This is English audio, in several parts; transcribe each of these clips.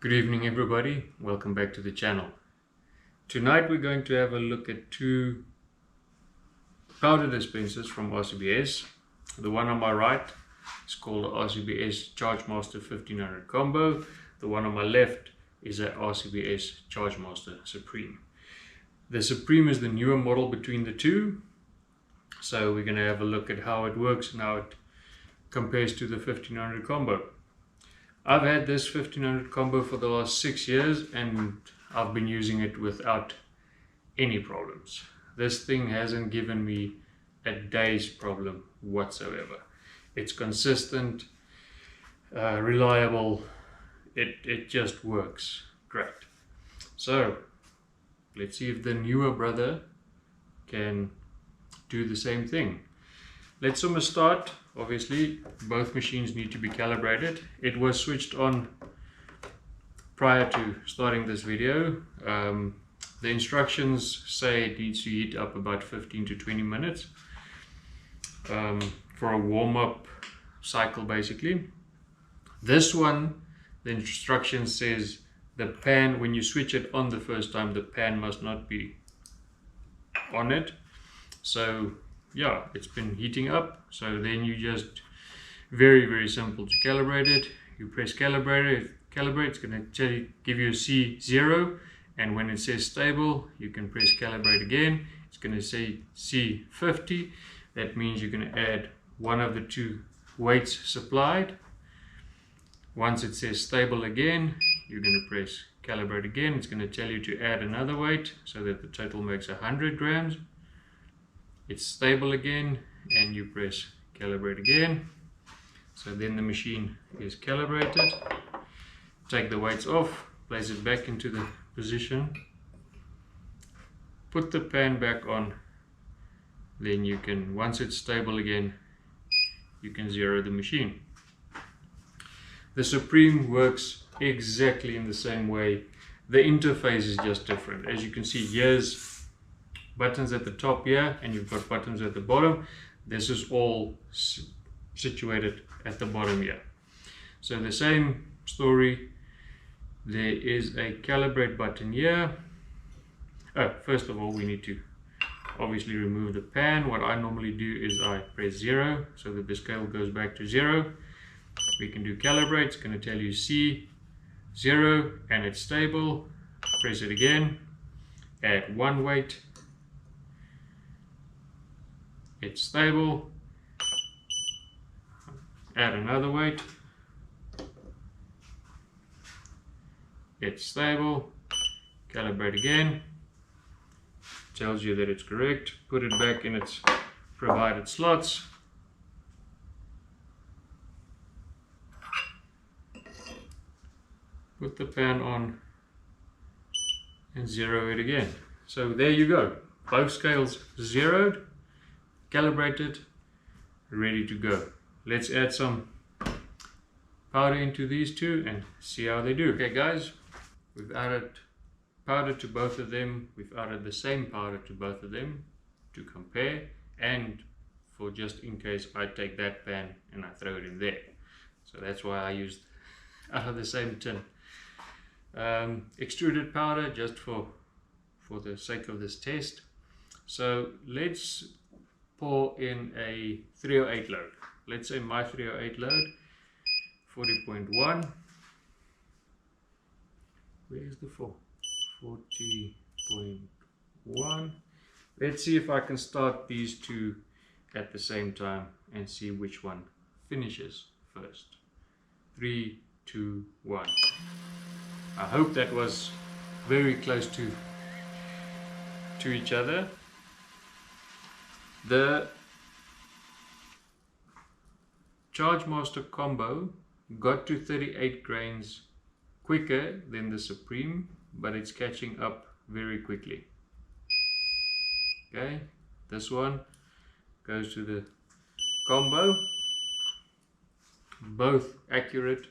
Good evening everybody, welcome back to the channel. Tonight we're going to have a look at two powder dispensers from RCBS. The one on my right is called the RCBS ChargeMaster 1500 Combo. The one on my left is a RCBS ChargeMaster Supreme. The Supreme is the newer model between the two, so we're going to have a look at how it works and how it compares to the 1500 Combo. I've had this 1500 Combo for the last 6 years and I've been using it without any problems. This thing hasn't given me a day's problem whatsoever. It's consistent, reliable, it just works great. So let's see if the newer brother can do the same thing. Let's almost start. Obviously both machines need to be calibrated. It was switched on prior to starting this video. The instructions say it needs to heat up about 15 to 20 minutes for a warm-up cycle basically. This one, the instruction says the pan, when you switch it on the first time, the pan must not be on it. So yeah, it's been heating up. So then you just, very simple to calibrate it. You press calibrate, it's going to give you a C0, and when it says stable you can press calibrate again. It's going to say C50. That means you're going to add one of the two weights supplied. Once it says stable again, you're going to press calibrate again. It's going to tell you to add another weight so that the total makes 100 grams. It's stable again and you press calibrate again. So then the machine is calibrated. Take the weights off, place it back into the position, put the pan back on, then you can, once it's stable again, you can zero the machine. The Supreme works exactly in the same way. The interface is just different. As you can see, here's buttons at the top here and you've got buttons at the bottom. This is all situated at the bottom here. So the same story, there is a calibrate button here. First of all we need to obviously remove the pan. What I normally do is I press 0 so that the scale goes back to 0. We can do calibrate. It's going to tell you C0 and it's stable. Press it again, add one weight, it's stable, add another weight, it's stable, calibrate again, tells you that it's correct, put it back in its provided slots, put the pan on and zero it again. So there you go, both scales zeroed, calibrated, ready to go. Let's add some powder into these two and see how they do. Okay guys, we've added powder to both of them. We've added the same powder to both of them to compare, and for just in case I take that pan and I throw it in there. So that's why I used out of the same tin. Extruded powder just for the sake of this test. So let's pour in a 308 load. Let's say my 308 load, 40.1. Where's the 4? 40.1. Let's see if I can start these two at the same time and see which one finishes first. 3, 2, 1. I hope that was very close to each other. The ChargeMaster Combo got to 38 grains quicker than the Supreme, but it's catching up very quickly. Okay, this one goes to the Combo, both accurate,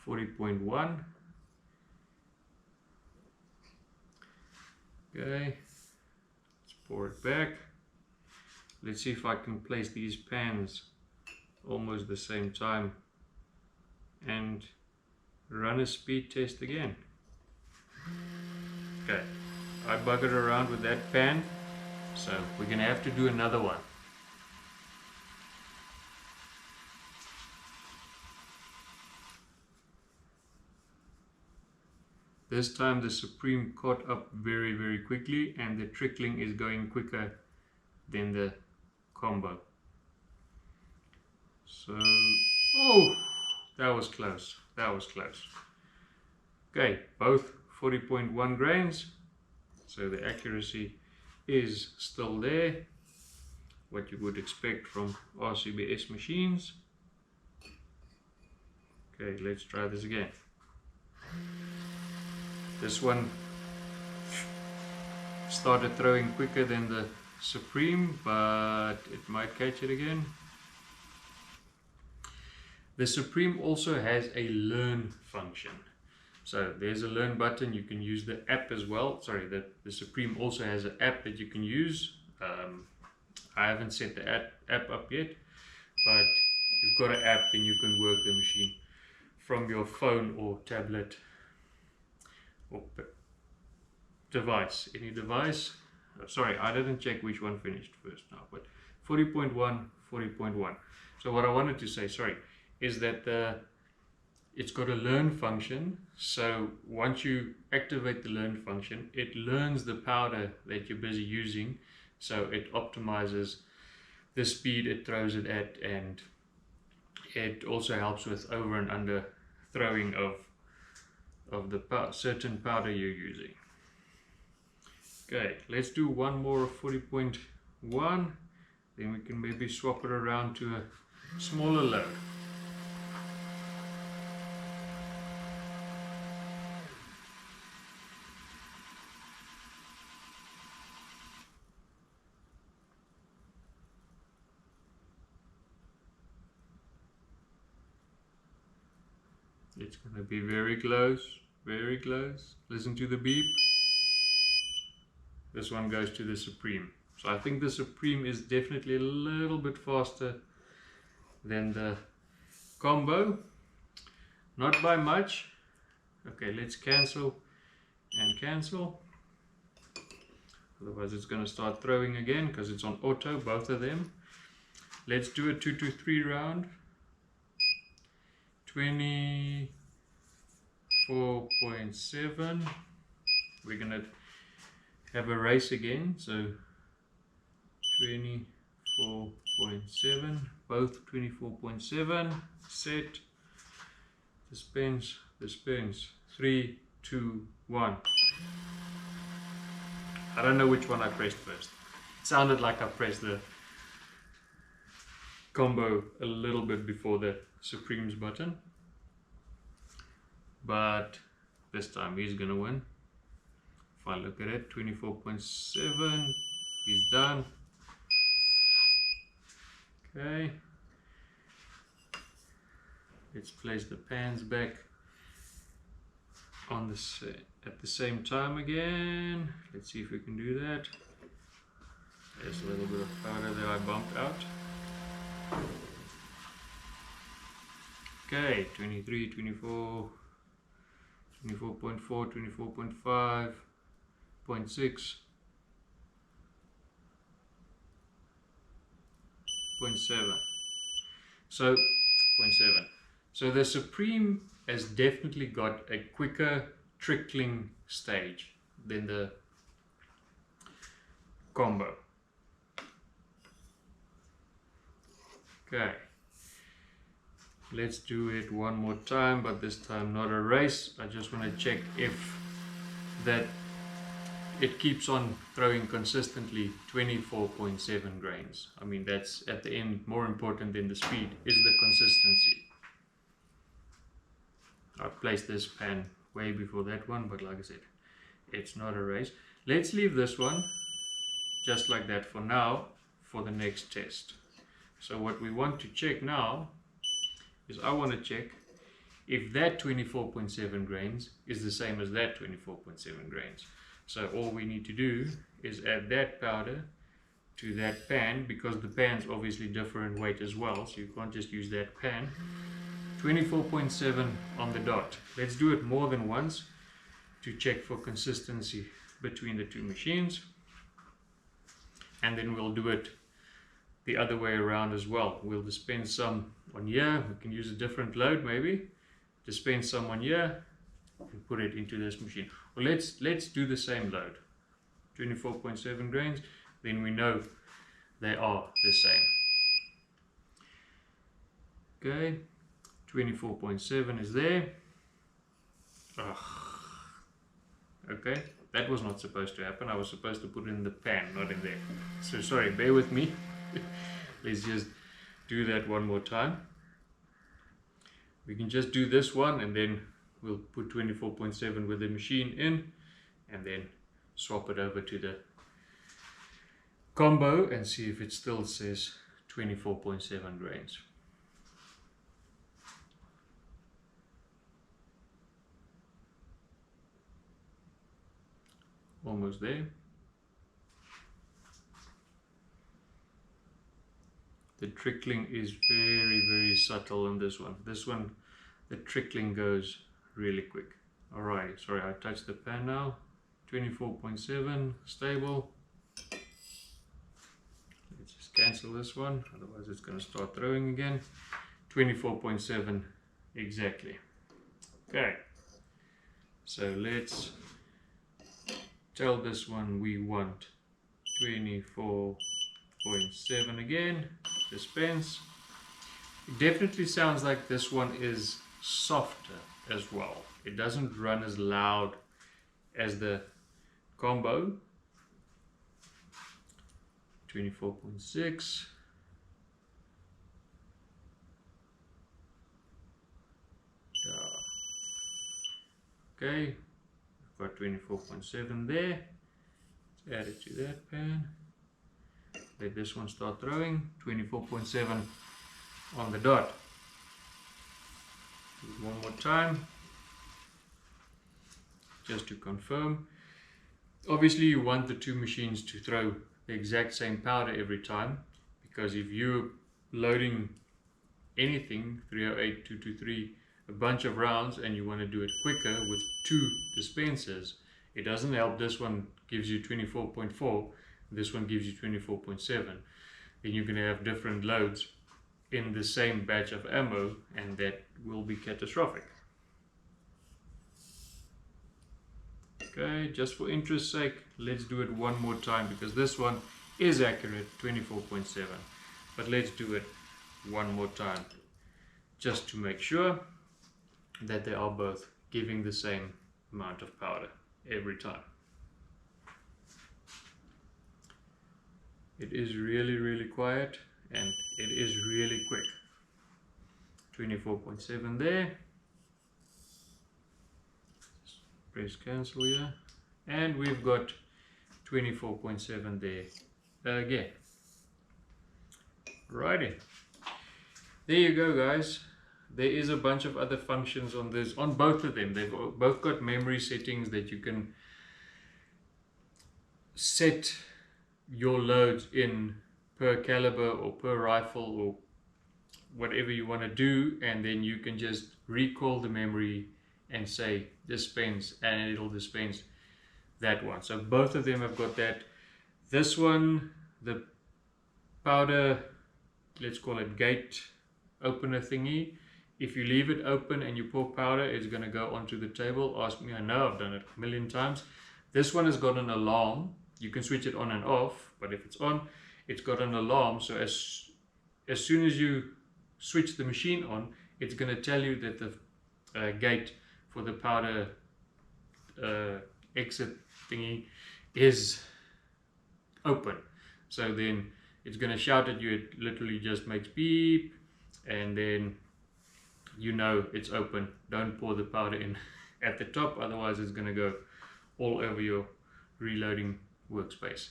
40.1. Okay, let's pour it back. Let's see if I can place these pans almost the same time and run a speed test again. Okay, I buggered around with that pan, so we're going to have to do another one. This time the Supreme caught up very, very quickly, and the trickling is going quicker than the Combo. So, oh, that was close. That was close. Okay, both 40.1 grains. So the accuracy is still there. What you would expect from RCBS machines. Okay, let's try this again. This one started throwing quicker than the Supreme, but it might catch it again. The Supreme also has a learn function. So there's a learn button. You can use the app as well. Sorry, the Supreme also has an app that you can use. I haven't set the app up yet, but you've got an app, then you can work the machine from your phone or tablet or device, any device. Sorry, I didn't check which one finished first now, but 40.1, 40.1. So what I wanted to say, sorry, is that it's got a learn function. So once you activate the learn function, it learns the powder that you're busy using, so it optimizes the speed it throws it at, and it also helps with over and under throwing of the certain powder you're using. Okay, let's do one more 40.1, then we can maybe swap it around to a smaller load. It's going to be very close, very close. Listen to the beep. This one goes to the Supreme. So I think the Supreme is definitely a little bit faster than the Combo. Not by much. Okay, let's cancel and cancel. Otherwise it's going to start throwing again because it's on auto, both of them. Let's do a 2-3 round. 24.7. We're gonna have a race again, so 24.7, both 24.7. Set, dispense, 3, 2, 1. I don't know which one I pressed first. It sounded like I pressed the Combo a little bit before the Supreme's button, but this time he's gonna win. If I look at it, 24.7, he's done. Okay, let's place the pans back on this at the same time again. Let's see if we can do that. There's a little bit of powder that I bumped out. Okay, 23, 24, 24.4, 24.5, 0.6, 0.7. So 0.7. So the Supreme has definitely got a quicker trickling stage than the Combo. Okay. Let's do it one more time, but this time not a race. I just want to check if that it keeps on throwing consistently 24.7 grains. I mean, that's at the end more important than the speed, is the consistency. I placed this pan way before that one, but like I said, it's not a race. Let's leave this one just like that for now for the next test. So what we want to check now is I want to check if that 24.7 grains is the same as that 24.7 grains. So all we need to do is add that powder to that pan, because the pan's obviously different weight as well, so you can't just use that pan. 24.7 on the dot. Let's do it more than once to check for consistency between the two machines, and then we'll do it the other way around as well. We'll dispense some on here, we can use a different load maybe, dispense some on here and put it into this machine. Well, let's do the same load, 24.7 grains, then we know they are the same. Okay, 24.7 is there. Ugh. Okay, that was not supposed to happen. I was supposed to put it in the pan, not in there. So sorry, bear with me. Let's just do that one more time. We can just do this one and then we'll put 24.7 with the machine in and then swap it over to the combo and see if it still says 24.7 grains. Almost there. The trickling is very subtle on this one. This one, the trickling goes really quick. Alright, sorry, I touched the pan now. 24.7, stable. Let's just cancel this one, otherwise it's going to start throwing again. 24.7 exactly. Okay, so let's tell this one we want 24.7 again. Dispense. It definitely sounds like this one is softer as well. It doesn't run as loud as the combo. 24.6. Okay, I've got 24.7 there. Let's add it to that pan. Let this one start throwing. 24.7 on the dot. Do it one more time, just to confirm. Obviously you want the two machines to throw the exact same powder every time, because if you're loading anything 308, 223, a bunch of rounds, and you want to do it quicker with two dispensers, it doesn't help. This one gives you 24.4, this one gives you 24.7. Then you're going to have different loads in the same batch of ammo, and that will be catastrophic. Okay, just for interest's sake, let's do it one more time, because this one is accurate, 24.7. But let's do it one more time, just to make sure that they are both giving the same amount of powder every time. It is really quiet and it is really quick. 24.7 there. Press cancel here, and we've got 24.7 there again. Righty, there you go guys. There is a bunch of other functions on this, on both of them. They've both got memory settings that you can set your loads in per caliber or per rifle or whatever you want to do, and then you can just recall the memory and say dispense, and it'll dispense that one. So both of them have got that. This one, the powder, let's call it gate opener thingy, if you leave it open and you pour powder, it's going to go onto the table. Ask me, I know, I've done it a million times. This one has got an alarm. You can switch it on and off, but if it's on, it's got an alarm. So as soon as you switch the machine on, it's going to tell you that the gate for the powder exit thingy is open. So then it's going to shout at you. It literally just makes beep, and then you know it's open. Don't pour the powder in at the top, otherwise it's going to go all over your reloading workspace.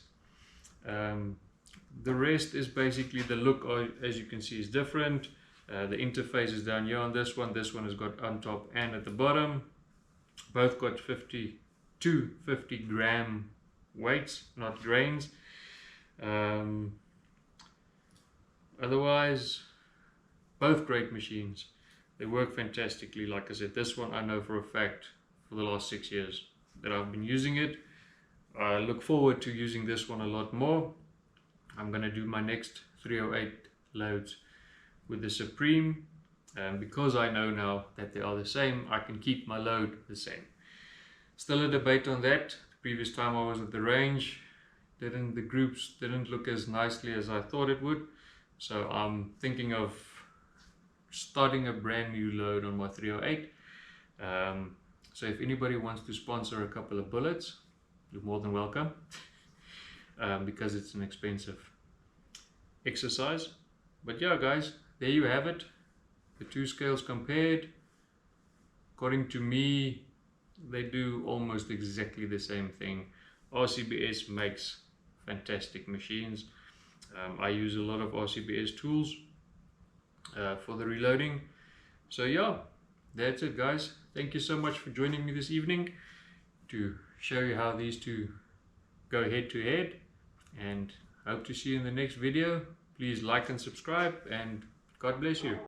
The rest is basically the look, as you can see, is different. The interface is down here on this one. This one has got on top and at the bottom. Both got 50 gram weights, not grains. Otherwise, both great machines. They work fantastically. Like I said, this one I know for a fact for the last 6 years that I've been using it. I look forward to using this one a lot more. I'm going to do my next 308 loads with the Supreme, and because I know now that they are the same, I can keep my load the same. Still a debate on that. The previous time I was at the range, the groups didn't look as nicely as I thought it would, so I'm thinking of starting a brand new load on my 308. So if anybody wants to sponsor a couple of bullets, you're more than welcome, because it's an expensive exercise. But yeah, guys, there you have it, the two scales compared. According to me, they do almost exactly the same thing. RCBS makes fantastic machines. I use a lot of RCBS tools for the reloading. So yeah, that's it, guys. Thank you so much for joining me this evening to show you how these two go head to head, and hope to see you in the next video. Please like and subscribe, and God bless you.